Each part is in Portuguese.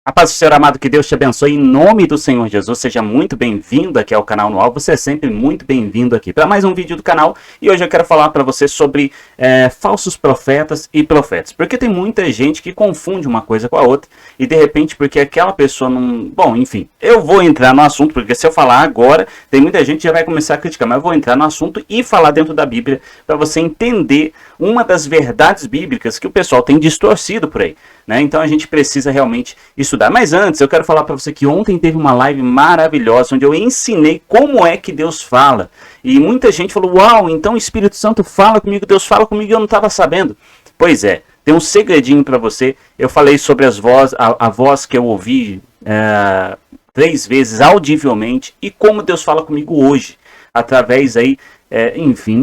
A paz do Senhor amado, que Deus te abençoe em nome do Senhor Jesus. Seja muito bem-vindo aqui ao canal Anual. Você é sempre muito bem-vindo aqui para mais um vídeo do canal. E hoje eu quero falar para você sobre falsos profetas e profetas. Porque tem muita gente que confunde uma coisa com a outra. E de repente, porque aquela pessoa não... Bom, enfim, eu vou entrar no assunto, porque se eu falar agora, tem muita gente que já vai começar a criticar. Mas eu vou entrar no assunto e falar dentro da Bíblia para você entender uma das verdades bíblicas que o pessoal tem distorcido por aí. Então a gente precisa realmente estudar. Mas antes, eu quero falar para você que ontem teve uma live maravilhosa, onde eu ensinei como é que Deus fala. E muita gente falou, uau, então o Espírito Santo fala comigo, Deus fala comigo e eu não estava sabendo. Pois é, tem um segredinho para você. Eu falei sobre a voz que eu ouvi 3 vezes audivelmente e como Deus fala comigo hoje, através aí... enfim,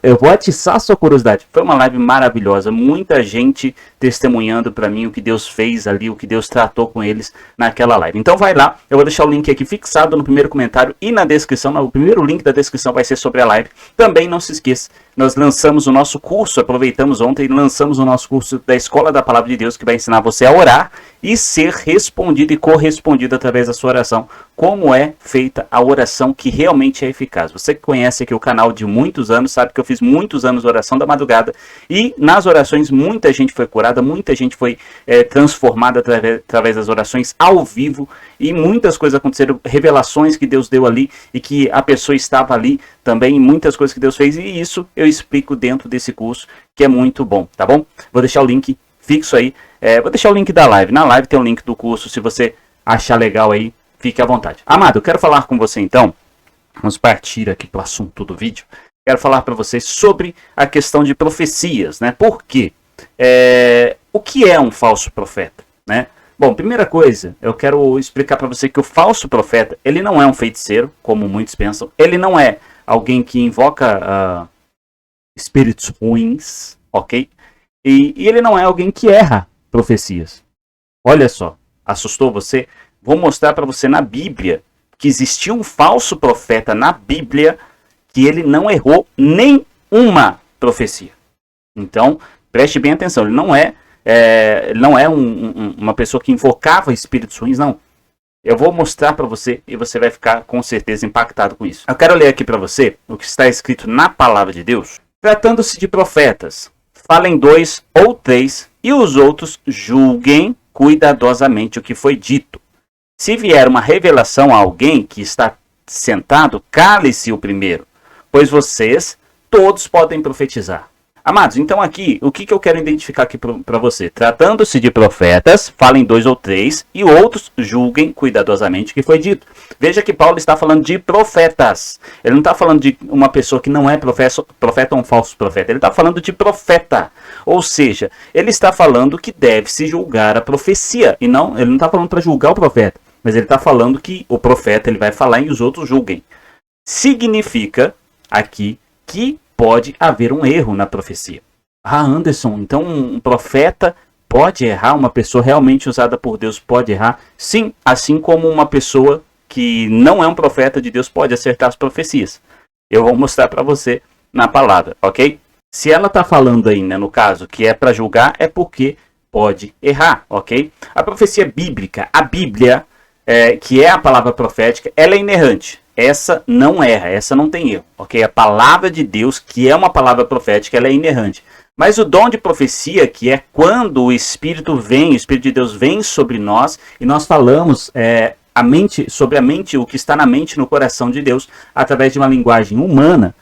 eu vou atiçar a sua curiosidade. Foi uma live maravilhosa, muita gente testemunhando para mim o que Deus fez ali, o que Deus tratou com eles naquela live. Então vai lá, eu vou deixar o link aqui fixado no primeiro comentário e na descrição. O primeiro link da descrição vai ser sobre a live. Também não se esqueça, nós lançamos o nosso curso, aproveitamos ontem e lançamos o nosso curso da Escola da Palavra de Deus, que vai ensinar você a orar e ser respondido e correspondido através da sua oração. Como é feita a oração que realmente é eficaz. Você que conhece aqui o canal de muitos anos, sabe que eu fiz muitos anos de oração da madrugada. E nas orações muita gente foi curada, muita gente foi transformada através das orações ao vivo. E muitas coisas aconteceram, revelações que Deus deu ali e que a pessoa estava ali também. Muitas coisas que Deus fez e isso eu explico dentro desse curso, que é muito bom, tá bom? Vou deixar o link fixo aí. Vou deixar o link da live. Na live tem o link do curso, se você achar legal aí, fique à vontade. Amado, eu quero falar com você então, vamos partir aqui para o assunto do vídeo. Quero falar para vocês sobre a questão de profecias, né? Por quê? O que é um falso profeta, né? Bom, primeira coisa, eu quero explicar para você que o falso profeta, ele não é um feiticeiro, como muitos pensam. Ele não é alguém que invoca espíritos ruins, ok? E ele não é alguém que erra profecias. Olha só, assustou você? Vou mostrar para você na Bíblia que existiu um falso profeta na Bíblia que ele não errou nenhuma profecia. Então, preste bem atenção, ele não é uma pessoa que invocava espíritos ruins, não. Eu vou mostrar para você e você vai ficar com certeza impactado com isso. Eu quero ler aqui para você o que está escrito na palavra de Deus. Tratando-se de profetas, falem 2 ou 3 e os outros julguem cuidadosamente o que foi dito. Se vier uma revelação a alguém que está sentado, cale-se o primeiro, pois vocês todos podem profetizar. Amados, então aqui, o que eu quero identificar aqui para você? Tratando-se de profetas, falem 2 ou 3 e outros julguem cuidadosamente o que foi dito. Veja que Paulo está falando de profetas. Ele não está falando de uma pessoa que não é profeta ou um falso profeta. Ele está falando de profeta. Ou seja, ele está falando que deve-se julgar a profecia. E não, ele não está falando para julgar o profeta. Mas ele está falando que o profeta ele vai falar e os outros julguem. Significa aqui que pode haver um erro na profecia. Anderson, então um profeta pode errar? Uma pessoa realmente usada por Deus pode errar? Sim, assim como uma pessoa que não é um profeta de Deus pode acertar as profecias. Eu vou mostrar para você na palavra, ok? Se ela está falando aí, né, no caso, que é para julgar, é porque pode errar, ok? A profecia bíblica, a Bíblia, que é a palavra profética, ela é inerrante. Essa não erra, essa não tem erro, ok? A palavra de Deus, que é uma palavra profética, ela é inerrante. Mas o dom de profecia, que é quando o Espírito vem, o Espírito de Deus vem sobre nós, e nós falamos sobre a mente, o que está na mente, no coração de Deus, através de uma linguagem humana,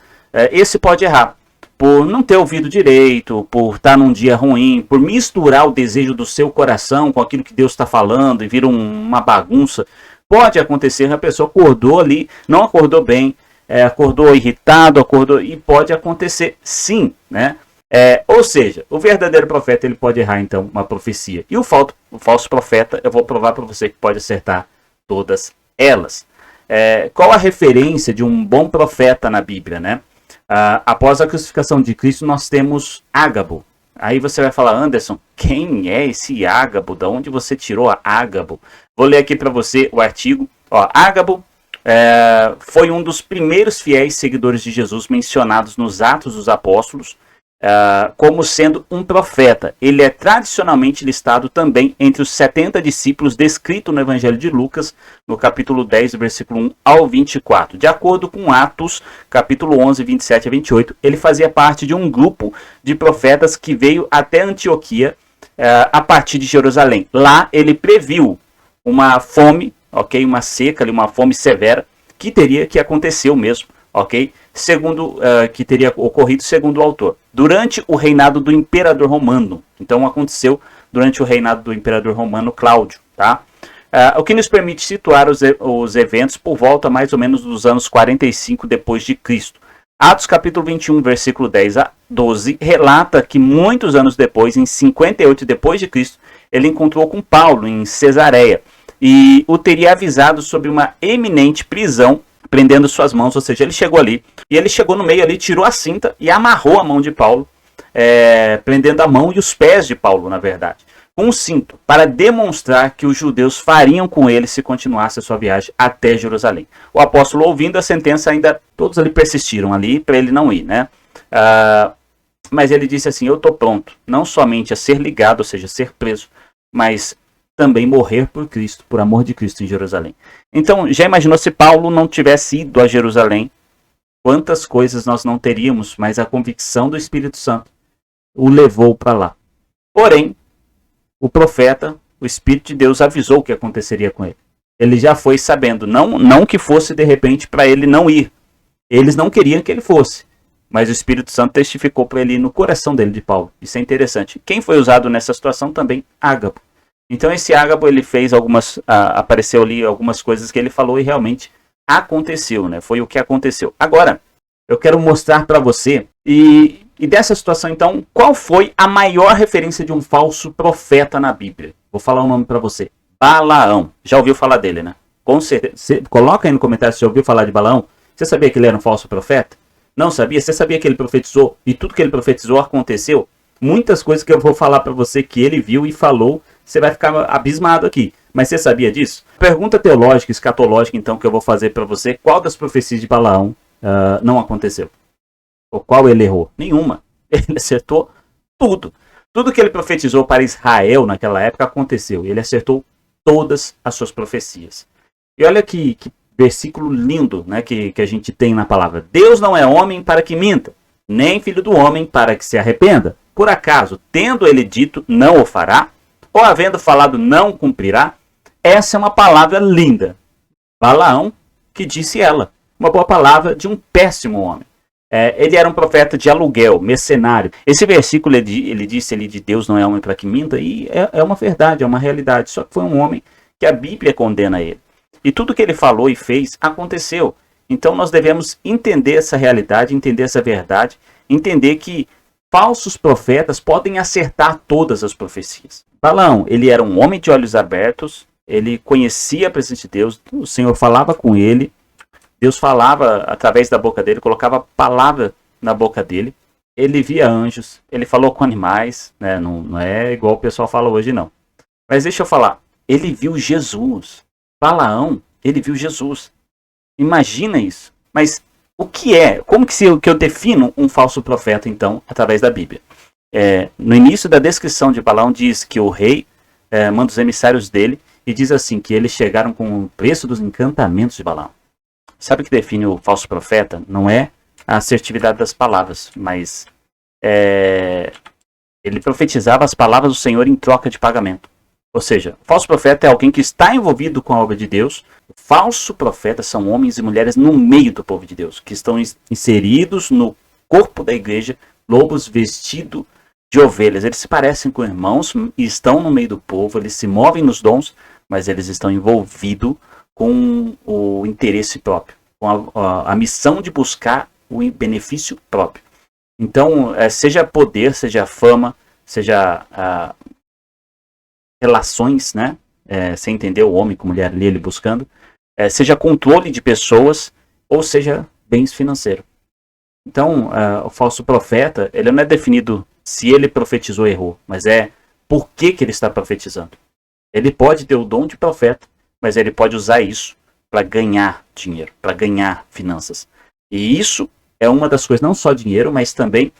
esse pode errar. Por não ter ouvido direito, por estar num dia ruim, por misturar o desejo do seu coração com aquilo que Deus está falando e vira uma bagunça. Pode acontecer, a pessoa acordou ali, não acordou bem, acordou irritado, e pode acontecer sim, né? Ou seja, o verdadeiro profeta ele pode errar então uma profecia. E o falso profeta, eu vou provar para você que pode acertar todas elas. Qual a referência de um bom profeta na Bíblia, né? Após a crucificação de Cristo, nós temos Ágabo. Aí você vai falar, Anderson, quem é esse Ágabo? Da onde você tirou a Ágabo? Vou ler aqui para você o artigo. Ágabo foi um dos primeiros fiéis seguidores de Jesus mencionados nos Atos dos Apóstolos. como sendo um profeta. Ele é tradicionalmente listado também entre os 70 discípulos descrito no Evangelho de Lucas, no capítulo 10, versículo 1 ao 24. De acordo com Atos, capítulo 11, 27 a 28, ele fazia parte de um grupo de profetas que veio até Antioquia a partir de Jerusalém. Lá ele previu uma fome, ok, uma seca, uma fome severa, que aconteceu mesmo, ok? Segundo que teria ocorrido segundo o autor, durante o reinado do imperador romano. Então aconteceu durante o reinado do imperador romano Cláudio, tá? O que nos permite situar os eventos por volta mais ou menos dos anos 45 depois de Cristo. Atos capítulo 21, versículo 10 a 12, relata que muitos anos depois, em 58 depois de Cristo, ele encontrou com Paulo em Cesareia e o teria avisado sobre uma eminente prisão, prendendo suas mãos, ou seja, ele chegou ali, e ele chegou no meio ali, tirou a cinta e amarrou a mão de Paulo, prendendo a mão e os pés de Paulo, na verdade, com um cinto, para demonstrar que os judeus fariam com ele se continuasse a sua viagem até Jerusalém. O apóstolo, ouvindo a sentença, ainda todos ali persistiram ali para ele não ir, né? Mas ele disse assim: eu estou pronto, não somente a ser ligado, ou seja, ser preso, mas também morrer por Cristo, por amor de Cristo em Jerusalém. Então, já imaginou se Paulo não tivesse ido a Jerusalém? Quantas coisas nós não teríamos, mas a convicção do Espírito Santo o levou para lá. Porém, o profeta, o Espírito de Deus, avisou o que aconteceria com ele. Ele já foi sabendo, não que fosse de repente para ele não ir. Eles não queriam que ele fosse, mas o Espírito Santo testificou para ele ir no coração dele, de Paulo. Isso é interessante. Quem foi usado nessa situação também? Ágabo. Então esse Ágabo, ele fez apareceu ali algumas coisas que ele falou e realmente aconteceu, né? Foi o que aconteceu. Agora, eu quero mostrar para você, e dessa situação então, qual foi a maior referência de um falso profeta na Bíblia? Vou falar o nome para você. Balaão. Já ouviu falar dele, né? Com certeza. Coloca aí no comentário se você ouviu falar de Balaão. Você sabia que ele era um falso profeta? Não sabia? Você sabia que ele profetizou e tudo que ele profetizou aconteceu? Muitas coisas que eu vou falar para você que ele viu e falou, você vai ficar abismado aqui. Mas você sabia disso? Pergunta teológica, escatológica, então, que eu vou fazer para você. Qual das profecias de Balaão não aconteceu? Ou qual ele errou? Nenhuma. Ele acertou tudo. Tudo que ele profetizou para Israel naquela época aconteceu. Ele acertou todas as suas profecias. E olha que versículo lindo, né, que a gente tem na palavra. Deus não é homem para que minta, nem filho do homem para que se arrependa. Por acaso, tendo ele dito, não o fará? Ou havendo falado, não cumprirá? Essa é uma palavra linda. Balaão, que disse ela. Uma boa palavra de um péssimo homem. Ele era um profeta de aluguel, mercenário. Esse versículo, ele disse ali de Deus não é homem para que minta, e é uma verdade, é uma realidade. Só que foi um homem que a Bíblia condena ele. E tudo que ele falou e fez aconteceu. Então nós devemos entender essa realidade, entender essa verdade, entender que falsos profetas podem acertar todas as profecias. Balaão, ele era um homem de olhos abertos, ele conhecia a presença de Deus, o Senhor falava com ele, Deus falava através da boca dele, colocava palavra na boca dele, ele via anjos, ele falou com animais, né? Não é igual o pessoal fala hoje não. Mas deixa eu falar, ele viu Jesus. Balaão, ele viu Jesus. Imagina isso. Mas o que é? Como que eu defino um falso profeta, então, através da Bíblia? No início da descrição de Balaão diz que o rei manda os emissários dele e diz assim, que eles chegaram com o preço dos encantamentos de Balaão. Sabe o que define o falso profeta? Não é a assertividade das palavras, mas ele profetizava as palavras do Senhor em troca de pagamento. Ou seja, o falso profeta é alguém que está envolvido com a obra de Deus. O falso profeta são homens e mulheres no meio do povo de Deus, que estão inseridos no corpo da igreja, lobos vestidos de ovelhas. Eles se parecem com irmãos e estão no meio do povo, eles se movem nos dons, mas eles estão envolvidos com o interesse próprio, com a missão de buscar o benefício próprio. Então, seja poder, seja fama, seja relações, né? Sem entender o homem com mulher ali, ele buscando, seja controle de pessoas, ou seja, bens financeiros. Então, o falso profeta, ele não é definido se ele profetizou ou errou, mas por que ele está profetizando. Ele pode ter o dom de profeta, mas ele pode usar isso para ganhar dinheiro, para ganhar finanças. E isso é uma das coisas, não só dinheiro, mas também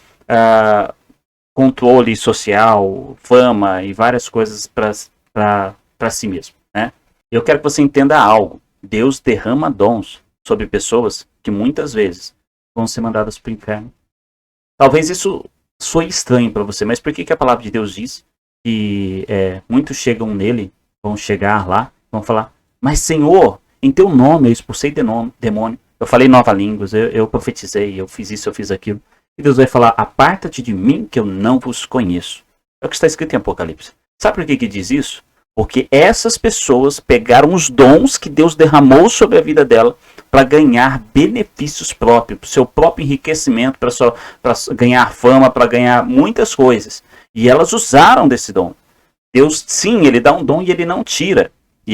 controle social, fama e várias coisas para si mesmo, né? Eu quero que você entenda algo. Deus derrama dons sobre pessoas que muitas vezes vão ser mandadas para o inferno. Talvez isso soe estranho para você, mas por que a palavra de Deus diz que muitos chegam nele, vão chegar lá, vão falar, mas Senhor, em teu nome eu expulsei demônio, eu falei nova línguas, eu profetizei, eu fiz isso, eu fiz aquilo. E Deus vai falar, aparta-te de mim que eu não vos conheço. É o que está escrito em Apocalipse. Sabe por que diz isso? Porque essas pessoas pegaram os dons que Deus derramou sobre a vida dela para ganhar benefícios próprios, para o seu próprio enriquecimento, para ganhar fama, para ganhar muitas coisas. E elas usaram desse dom. Deus, sim, ele dá um dom e ele não tira.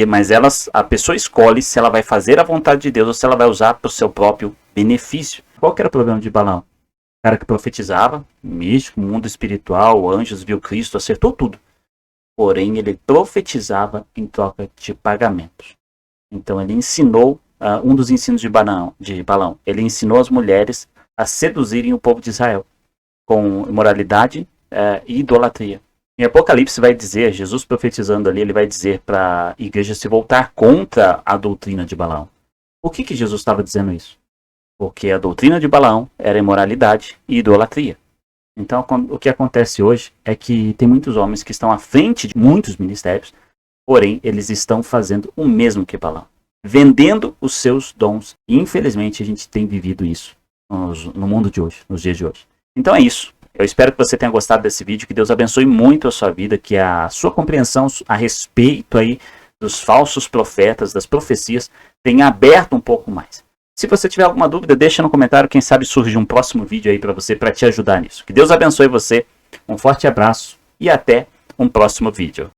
Mas a pessoa escolhe se ela vai fazer a vontade de Deus ou se ela vai usar para o seu próprio benefício. Qual que era o problema de Balaão? O cara que profetizava, místico, mundo espiritual, anjos, viu Cristo, acertou tudo. Porém, ele profetizava em troca de pagamentos. Então, ele ensinou, um dos ensinos de Balaão, ele ensinou as mulheres a seduzirem o povo de Israel com imoralidade e idolatria. Em Apocalipse vai dizer, Jesus profetizando ali, ele vai dizer para a igreja se voltar contra a doutrina de Balaão. Por que Jesus estava dizendo isso? Porque a doutrina de Balaão era imoralidade e idolatria. Então, o que acontece hoje é que tem muitos homens que estão à frente de muitos ministérios, porém, eles estão fazendo o mesmo que Balaão, vendendo os seus dons. E, infelizmente, a gente tem vivido isso no mundo de hoje, nos dias de hoje. Então é isso. Eu espero que você tenha gostado desse vídeo, que Deus abençoe muito a sua vida, que a sua compreensão a respeito aí dos falsos profetas, das profecias, tenha aberto um pouco mais. Se você tiver alguma dúvida, deixa no comentário, quem sabe surge um próximo vídeo aí para você, para te ajudar nisso. Que Deus abençoe você, um forte abraço e até um próximo vídeo.